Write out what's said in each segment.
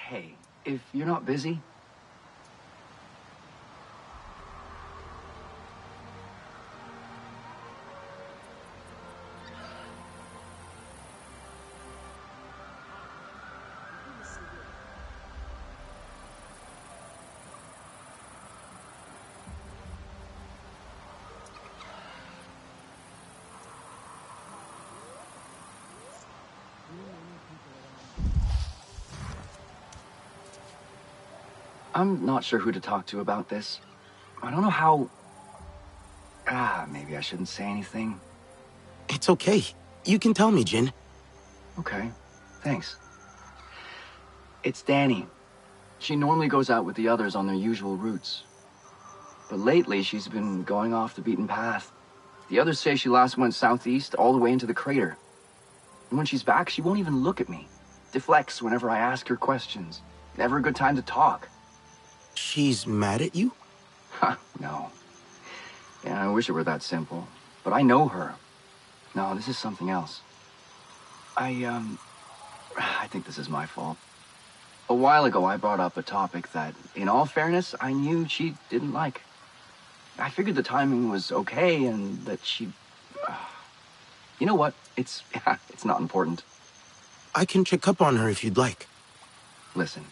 Hey, if you're not busy... I'm not sure who to talk to about this. I don't know how... maybe I shouldn't say anything. It's okay. You can tell me, Jin. Okay, thanks. It's Danny. She normally goes out with the others on their usual routes. But lately, she's been going off the beaten path. The others say she last went southeast all the way into the crater. And when she's back, she won't even look at me. Deflects whenever I ask her questions. Never a good time to talk. She's mad at you? Ha, no. Yeah, I wish it were that simple. But I know her. No, this is something else. I think this is my fault. A while ago, I brought up a topic that, in all fairness, I knew she didn't like. I figured the timing was okay and that she... You know what? It's not important. I can check up on her if you'd like. Listen,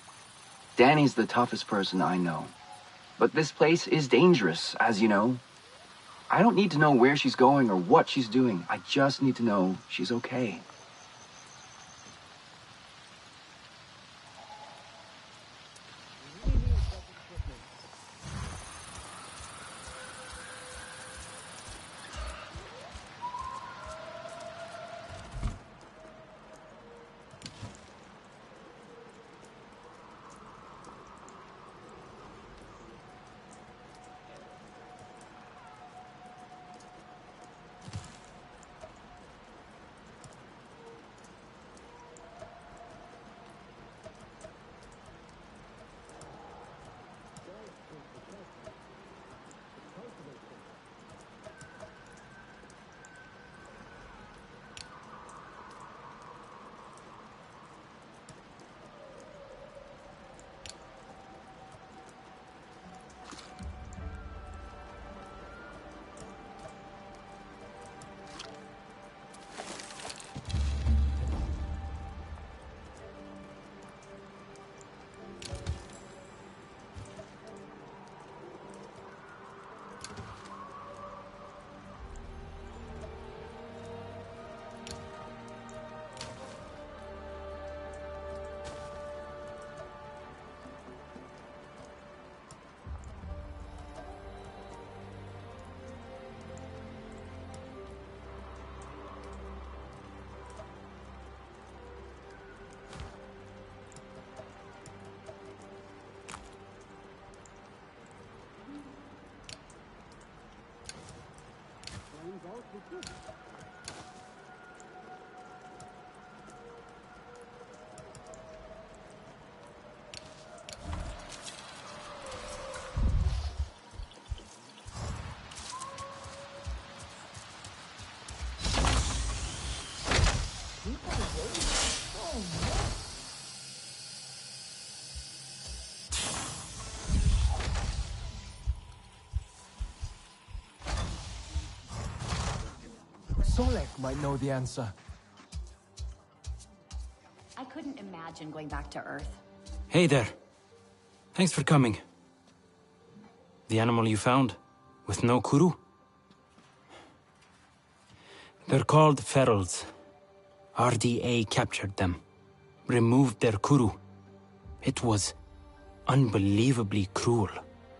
Danny's the toughest person I know. But this place is dangerous, as you know. I don't need to know where she's going or what she's doing. I just need to know she's okay. Solek might know the answer. I couldn't imagine going back to Earth. Hey there. Thanks for coming. The animal you found? With no Kuru? They're called ferals. RDA captured them. Removed their Kuru. It was unbelievably cruel.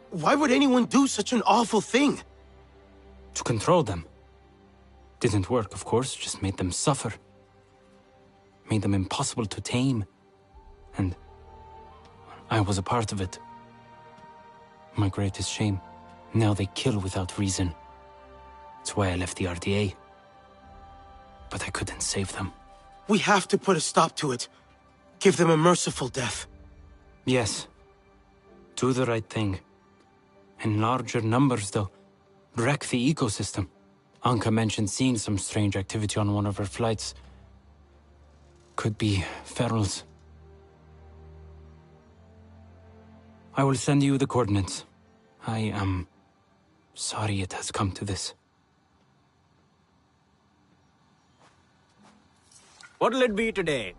Why would anyone do such an awful thing? To control them. Didn't work, of course, just made them suffer. Made them impossible to tame. And I was a part of it. My greatest shame. Now they kill without reason. That's why I left the RDA. But I couldn't save them. We have to put a stop to it. Give them a merciful death. Yes. Do the right thing. In larger numbers, though. Wreck the ecosystem. Anka mentioned seeing some strange activity on one of her flights. Could be ferals. I will send you the coordinates. I am sorry it has come to this. What'll it be today?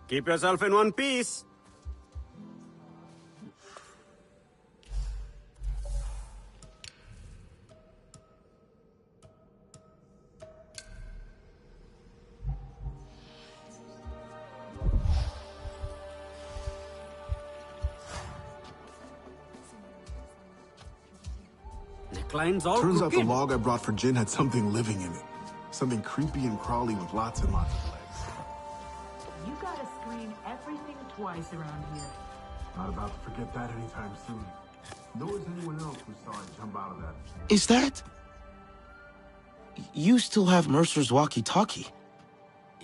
Keep yourself in one piece. Necklines all Turns out the crooked. log I brought for Jin had something living in it. Something creepy and crawly with lots and lots of legs. You gotta screen everything twice around here. Not about to forget that anytime soon. Nor is anyone else who saw it jump out of that. Is that... You still have Mercer's walkie-talkie?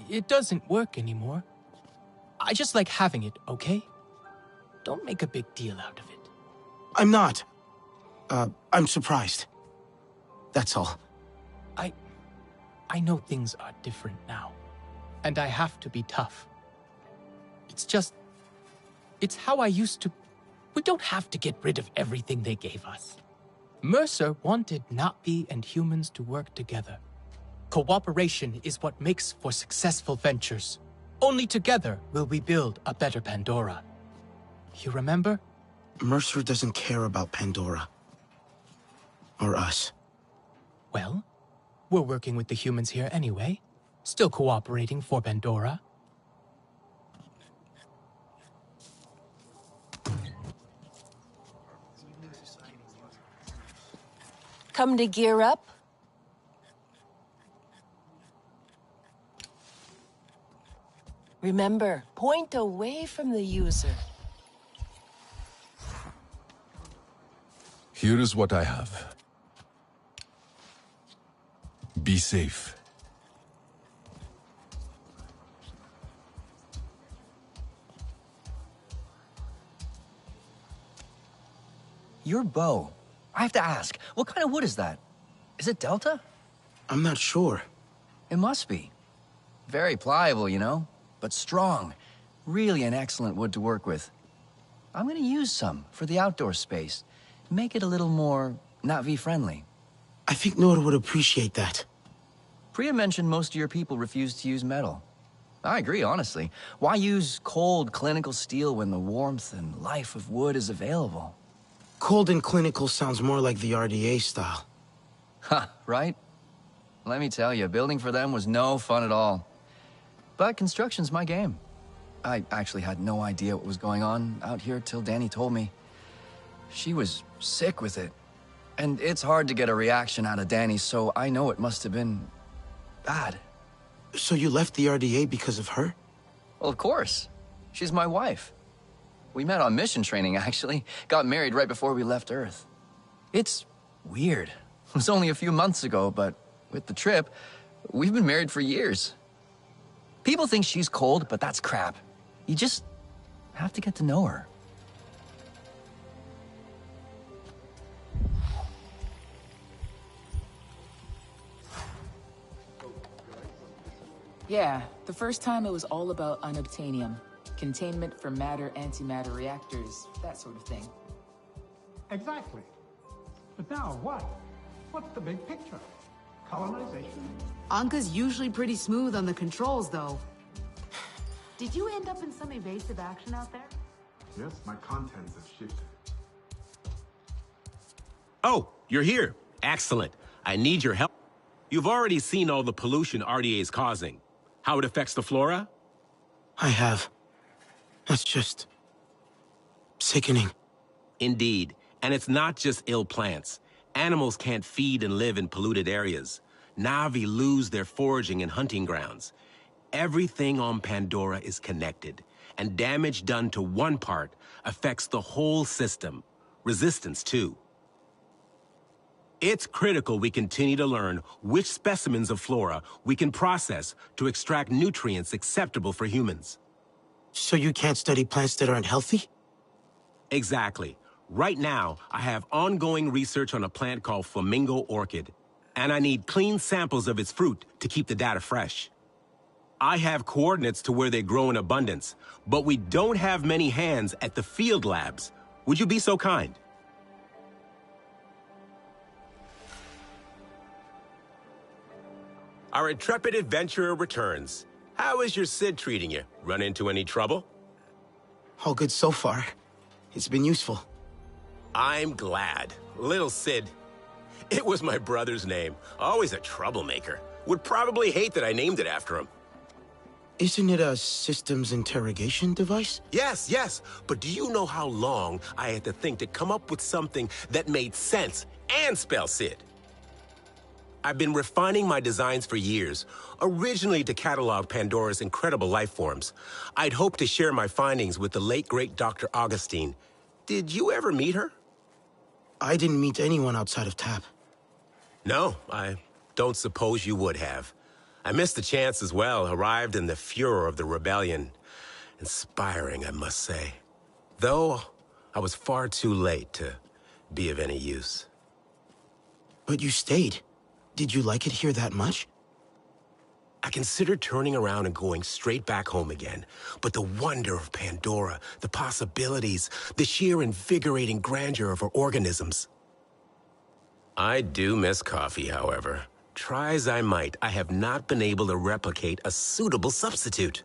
It doesn't work anymore. I just like having it, okay? Don't make a big deal out of it. I'm not. I'm surprised. That's all. I know things are different now. And I have to be tough. It's how I used to... We don't have to get rid of everything they gave us. Mercer wanted Na'vi and humans to work together. Cooperation is what makes for successful ventures. Only together will we build a better Pandora. You remember? Mercer doesn't care about Pandora. Or us. Well, we're working with the humans here anyway. Still cooperating for Pandora. Come to gear up? Remember, point away from the user. Here is what I have. Be safe. Your bow. I have to ask, what kind of wood is that? Is it Delta? I'm not sure. It must be. Very pliable, you know, but strong. Really an excellent wood to work with. I'm gonna use some for the outdoor space. Make it a little more Na'vi friendly. I think Nora would appreciate that. Priya mentioned most of your people refuse to use metal. I agree, honestly. Why use cold, clinical steel when the warmth and life of wood is available? Cold and clinical sounds more like the RDA style. Ha, right? Let me tell you, building for them was no fun at all. But construction's my game. I actually had no idea what was going on out here till Danny told me. She was sick with it. And it's hard to get a reaction out of Danny, so I know it must have been bad. So you left the RDA because of her? Well, of course. She's my wife. We met on mission training, actually. Got married right before we left Earth. It's weird. It was only a few months ago, but with the trip, we've been married for years. People think she's cold, but that's crap. You just have to get to know her. Yeah, the first time it was all about unobtainium. Containment for matter-antimatter reactors, that sort of thing. Exactly. But now what? What's the big picture? Colonization? Anka's usually pretty smooth on the controls, though. Did you end up in some evasive action out there? Yes, my contents have shifted. Oh, you're here. Excellent. I need your help. You've already seen all the pollution RDA is causing. How it affects the flora? I have. That's just... sickening. Indeed. And it's not just ill plants. Animals can't feed and live in polluted areas. Na'vi lose their foraging and hunting grounds. Everything on Pandora is connected, and damage done to one part affects the whole system. Resistance, too. It's critical we continue to learn which specimens of flora we can process to extract nutrients acceptable for humans. So you can't study plants that aren't healthy? Exactly. Right now, I have ongoing research on a plant called flamingo orchid, and I need clean samples of its fruit to keep the data fresh. I have coordinates to where they grow in abundance, but we don't have many hands at the field labs. Would you be so kind? Our intrepid adventurer returns. How is your Sid treating you? Run into any trouble? All good so far. It's been useful. I'm glad. Little Sid. It was my brother's name. Always a troublemaker. Would probably hate that I named it after him. Isn't it a systems interrogation device? Yes, yes. But do you know how long I had to think to come up with something that made sense and spell Sid? I've been refining my designs for years, originally to catalog Pandora's incredible life forms. I'd hoped to share my findings with the late, great Dr. Augustine. Did you ever meet her? I didn't meet anyone outside of TAP. No, I don't suppose you would have. I missed the chance as well, arrived in the furor of the rebellion. Inspiring, I must say. Though, I was far too late to be of any use. But you stayed. Did you like it here that much? I considered turning around and going straight back home again. But the wonder of Pandora, the possibilities, the sheer invigorating grandeur of her organisms. I do miss coffee, however. Try as I might, I have not been able to replicate a suitable substitute.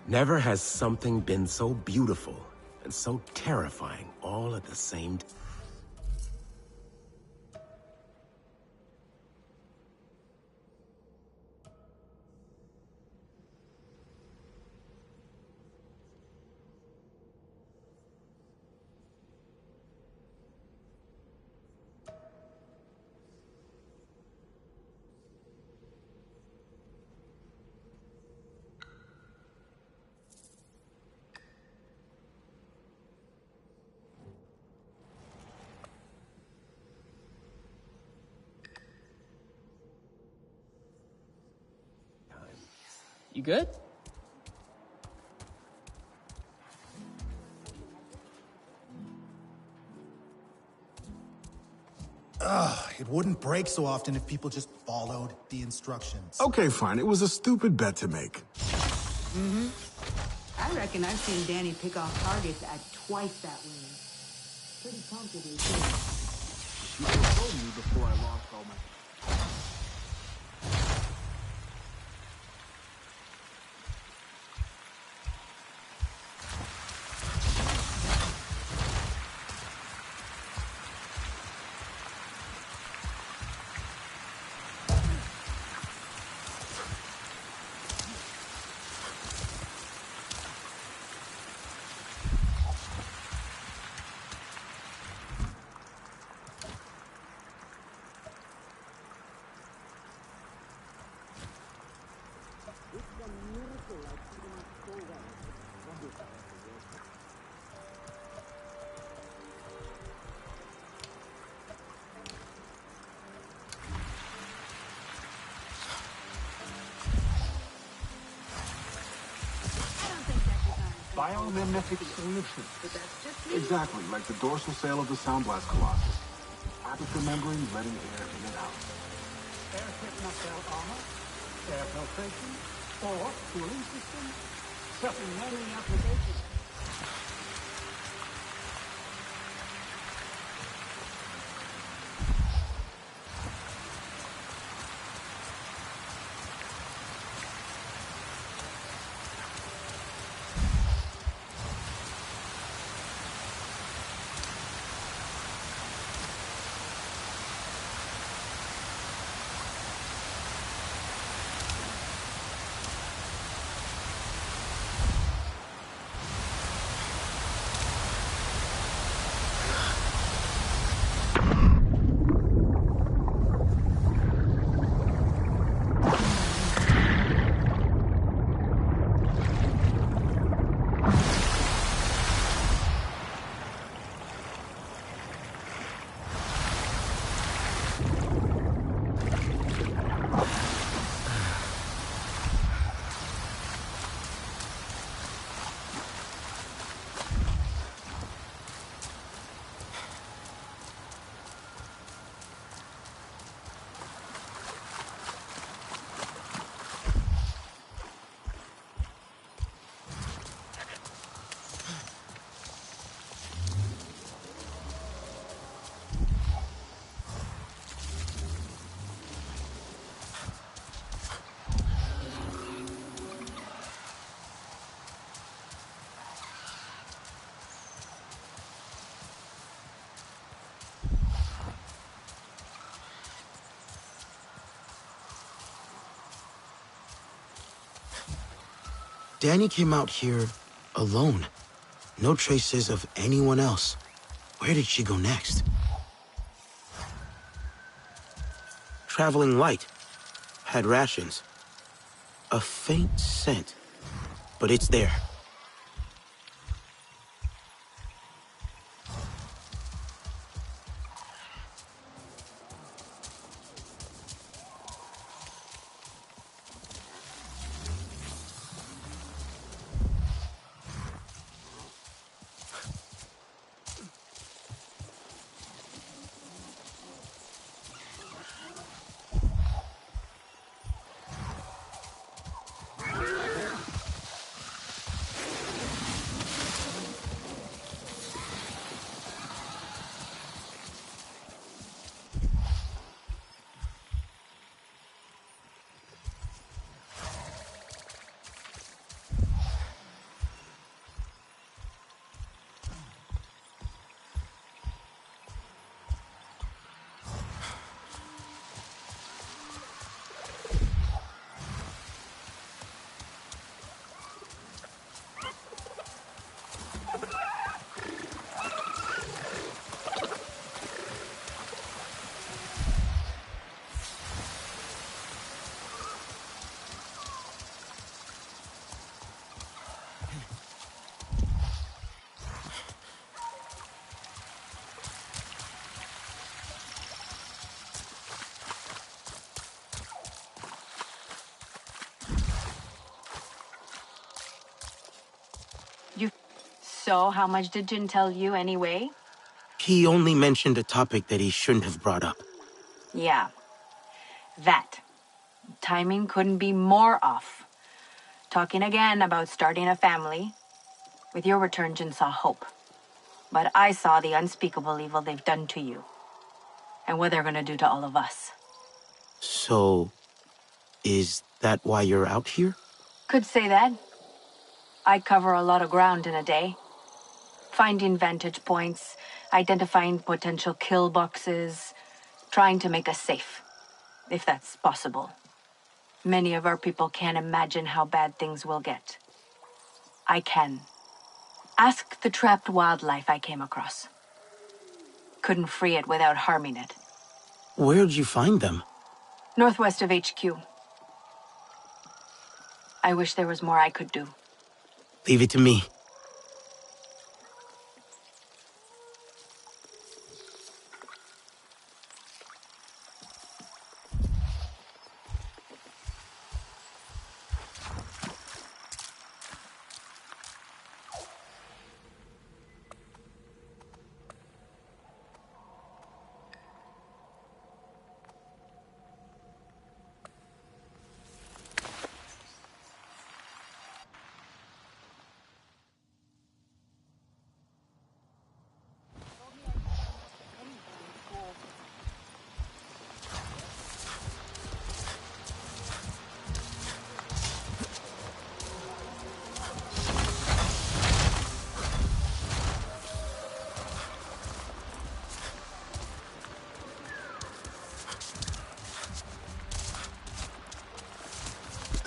Never has something been so beautiful and so terrifying all at the same time. You good? It wouldn't break so often if people just followed the instructions. Okay, fine. It was a stupid bet to make. Mm-hmm. I reckon I've seen Danny pick off targets at twice that range. Pretty comfortably, too. You should have told me before I lost all my... Biomimetic solution. Exactly, like the dorsal sail of the Sound Blast Colossus. Aperture membrane letting air in and out. Air-fit nacelle armor? Air filtration, or cooling system, certain many applications. Danny came out here alone. No traces of anyone else. Where did she go next? Traveling light. Had rations. A faint scent. But it's there. So, how much did Jin tell you anyway? He only mentioned a topic that he shouldn't have brought up. Yeah. That. Timing couldn't be more off. Talking again about starting a family. With your return, Jin saw hope. But I saw the unspeakable evil they've done to you. And what they're gonna do to all of us. So, is that why you're out here? Could say that. I cover a lot of ground in a day. Finding vantage points, identifying potential kill boxes, trying to make us safe, if that's possible. Many of our people can't imagine how bad things will get. I can. Ask the trapped wildlife I came across. Couldn't free it without harming it. Where'd you find them? Northwest of HQ. I wish there was more I could do. Leave it to me.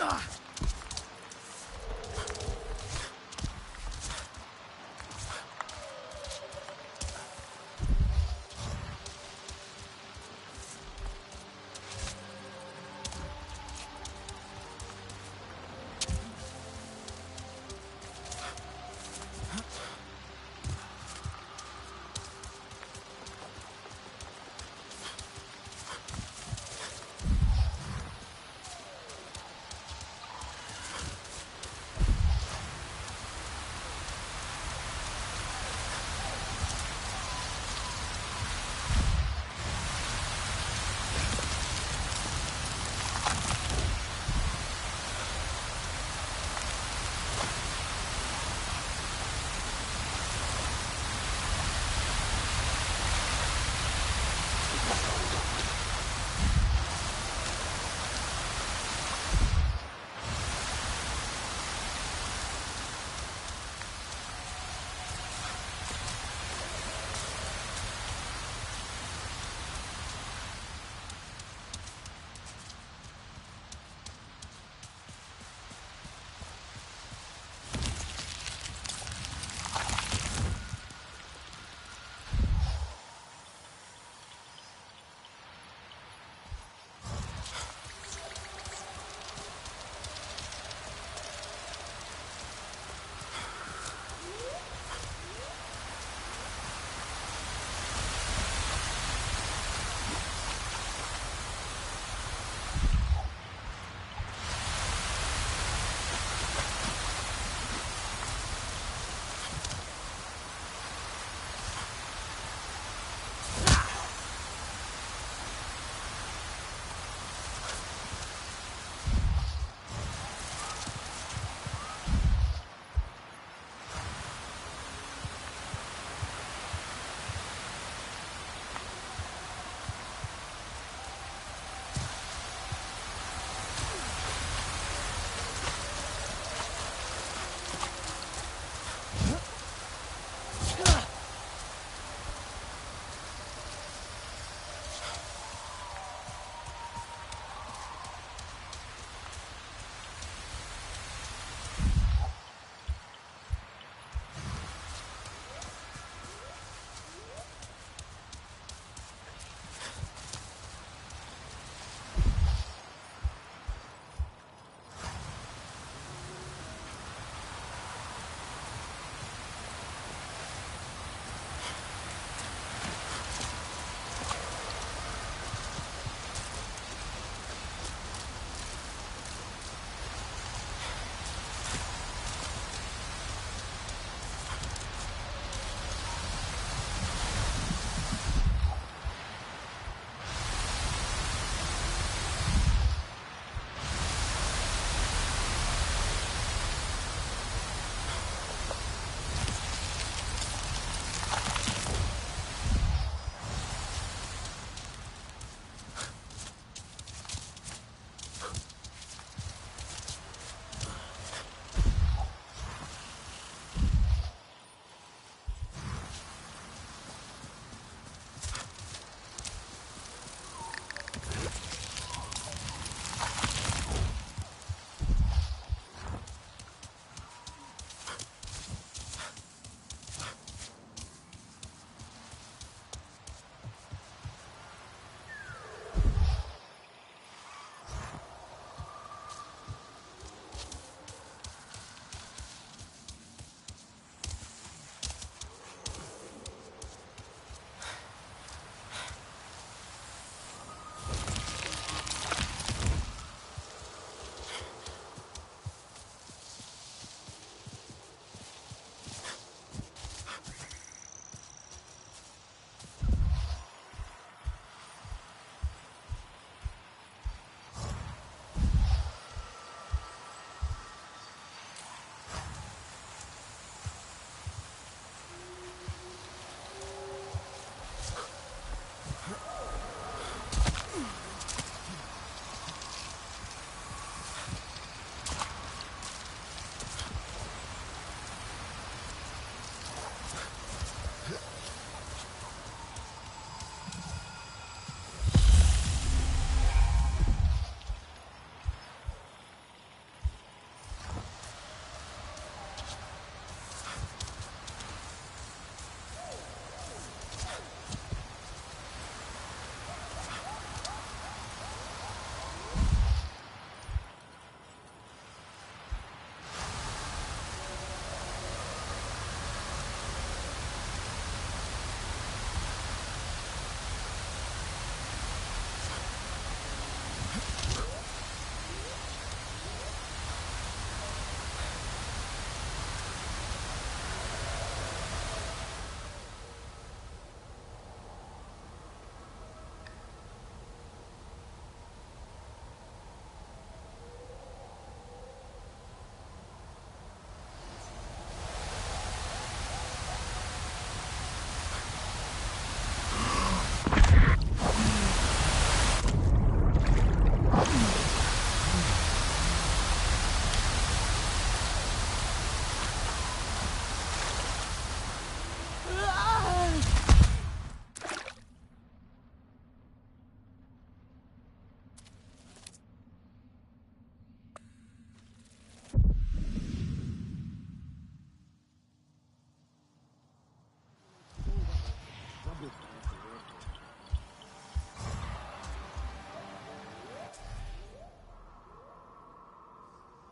Ugh.